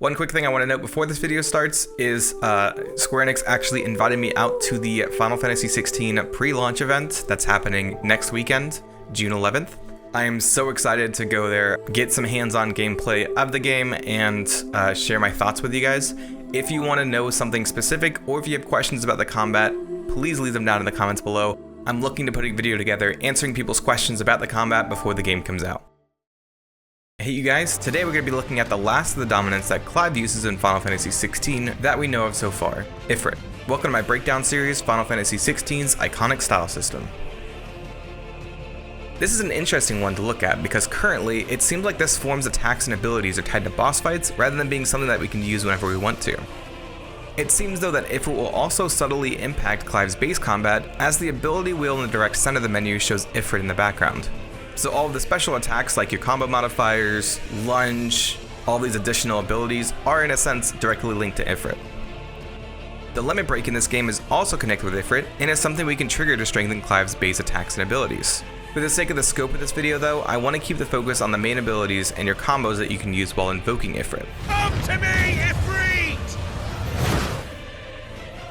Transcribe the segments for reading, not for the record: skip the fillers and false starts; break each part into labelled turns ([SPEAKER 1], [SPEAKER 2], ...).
[SPEAKER 1] One quick thing I want to note before this video starts is Square Enix actually invited me out to the Final Fantasy 16 pre-launch event that's happening next weekend, June 11th. I am so excited to go there, get some hands-on gameplay of the game, and share my thoughts with you guys. If you want to know something specific, or if you have questions about the combat, please leave them down in the comments below. I'm looking to put a video together answering people's questions about the combat before the game comes out. Hey you guys, today we're going to be looking at the last of the dominance that Clive uses in Final Fantasy 16 that we know of so far, Ifrit. Welcome to my breakdown series, Final Fantasy 16's Iconic style system. This is an interesting one to look at because currently it seems like this form's attacks and abilities are tied to boss fights rather than being something that we can use whenever we want to. It seems though that Ifrit will also subtly impact Clive's base combat, as the ability wheel in the direct center of the menu shows Ifrit in the background. So all of the special attacks like your combo modifiers, lunge, all these additional abilities are in a sense directly linked to Ifrit. The limit break in this game is also connected with Ifrit and is something we can trigger to strengthen Clive's base attacks and abilities. For the sake of the scope of this video though, I want to keep the focus on the main abilities and your combos that you can use while invoking Ifrit.
[SPEAKER 2] Come to me, Ifrit!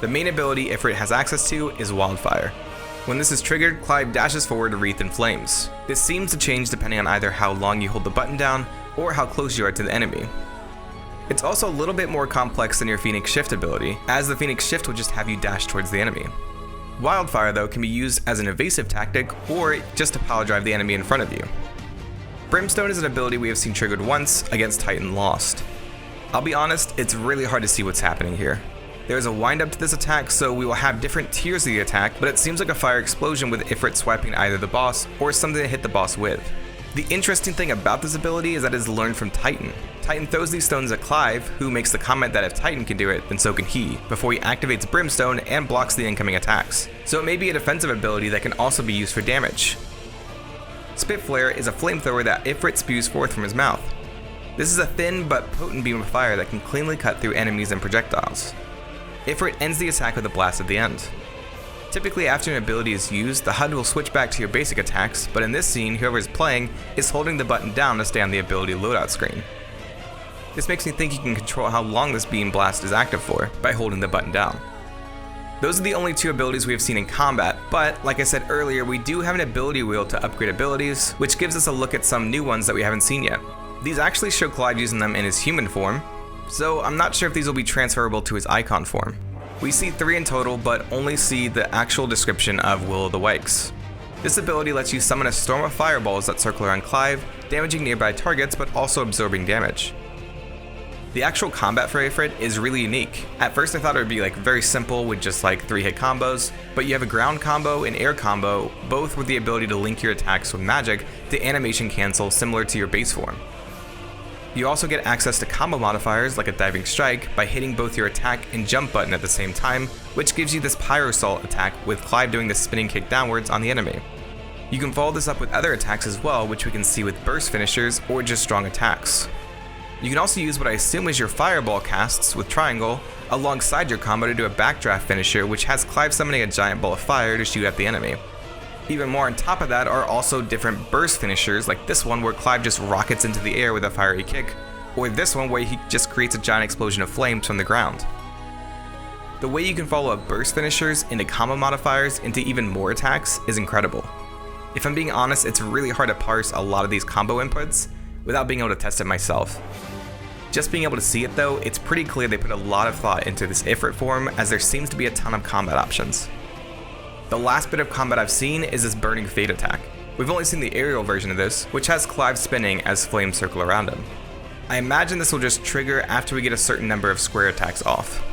[SPEAKER 1] The main ability Ifrit has access to is Wildfire. When this is triggered, Clive dashes forward to wreath in flames. This seems to change depending on either how long you hold the button down or how close you are to the enemy. It's also a little bit more complex than your Phoenix Shift ability, as the Phoenix Shift will just have you dash towards the enemy. Wildfire though can be used as an evasive tactic or just to power drive the enemy in front of you. Brimstone is an ability we have seen triggered once against Titan Lost. I'll be honest, it's really hard to see what's happening here. There is a wind up to this attack, so we will have different tiers of the attack, but it seems like a fire explosion with Ifrit swiping either the boss or something to hit the boss with. The interesting thing about this ability is that it is learned from Titan. Titan throws these stones at Clive, who makes the comment that if Titan can do it, then so can he, before he activates Brimstone and blocks the incoming attacks. So it may be a defensive ability that can also be used for damage. Spitflare is a flamethrower that Ifrit spews forth from his mouth. This is a thin but potent beam of fire that can cleanly cut through enemies and projectiles. Ifrit ends the attack with a blast at the end. Typically after an ability is used, the HUD will switch back to your basic attacks, but in this scene, whoever is playing is holding the button down to stay on the ability loadout screen. This makes me think you can control how long this beam blast is active for by holding the button down. Those are the only two abilities we have seen in combat, but like I said earlier, we do have an ability wheel to upgrade abilities, which gives us a look at some new ones that we haven't seen yet. These actually show Clive using them in his human form, so I'm not sure if these will be transferable to his Eikon form. We see 3 in total, but only see the actual description of Will of the Wisps. This ability lets you summon a storm of fireballs that circle around Clive, damaging nearby targets but also absorbing damage. The actual combat for Ifrit is really unique. At first I thought it would be very simple with just 3-hit combos, but you have a ground combo and air combo, both with the ability to link your attacks with magic to animation cancel similar to your base form. You also get access to combo modifiers like a diving strike by hitting both your attack and jump button at the same time, which gives you this pyro assault attack with Clive doing the spinning kick downwards on the enemy. You can follow this up with other attacks as well, which we can see with burst finishers or just strong attacks. You can also use what I assume is your fireball casts with triangle alongside your combo to do a backdraft finisher, which has Clive summoning a giant ball of fire to shoot at the enemy. Even more on top of that are also different burst finishers, like this one where Clive just rockets into the air with a fiery kick, or this one where he just creates a giant explosion of flames from the ground. The way you can follow up burst finishers into combo modifiers into even more attacks is incredible. If I'm being honest, it's really hard to parse a lot of these combo inputs without being able to test it myself. Just being able to see it though, it's pretty clear they put a lot of thought into this Ifrit form, as there seems to be a ton of combat options. The last bit of combat I've seen is this Burning Fate attack. We've only seen the aerial version of this, which has Clive spinning as flames circle around him. I imagine this will just trigger after we get a certain number of square attacks off.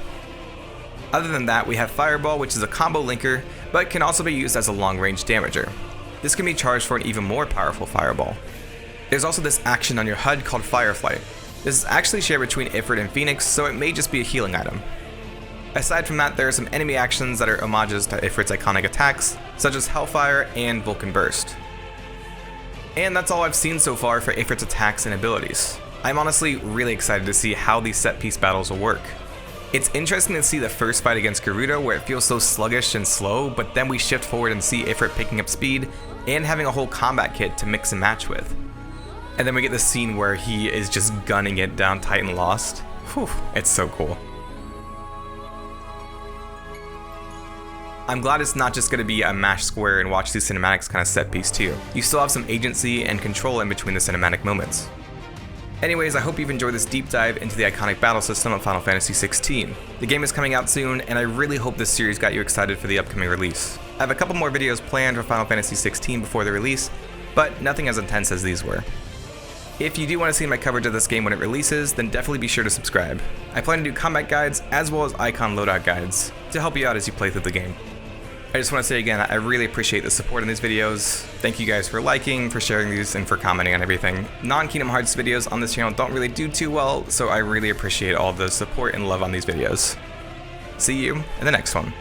[SPEAKER 1] Other than that, we have Fireball, which is a combo linker, but can also be used as a long-range damager. This can be charged for an even more powerful Fireball. There's also this action on your HUD called Fireflight. This is actually shared between Ifrit and Phoenix, so it may just be a healing item. Aside from that, there are some enemy actions that are homages to Ifrit's iconic attacks, such as Hellfire and Vulcan Burst. And that's all I've seen so far for Ifrit's attacks and abilities. I'm honestly really excited to see how these set-piece battles will work. It's interesting to see the first fight against Garuda where it feels so sluggish and slow, but then we shift forward and see Ifrit picking up speed and having a whole combat kit to mix and match with. And then we get the scene where he is just gunning it down Titan Lost. Whew, it's so cool. I'm glad it's not just going to be a mash square and watch these cinematics kind of set piece too. You still have some agency and control in between the cinematic moments. Anyways, I hope you've enjoyed this deep dive into the iconic battle system of Final Fantasy XVI. The game is coming out soon, and I really hope this series got you excited for the upcoming release. I have a couple more videos planned for Final Fantasy XVI before the release, but nothing as intense as these were. If you do want to see my coverage of this game when it releases, then definitely be sure to subscribe. I plan to do combat guides as well as Eikon loadout guides to help you out as you play through the game. I just want to say again, I really appreciate the support in these videos. Thank you guys for liking, for sharing these, and for commenting on everything. Non-Kingdom Hearts videos on this channel don't really do too well, so I really appreciate all the support and love on these videos. See you in the next one.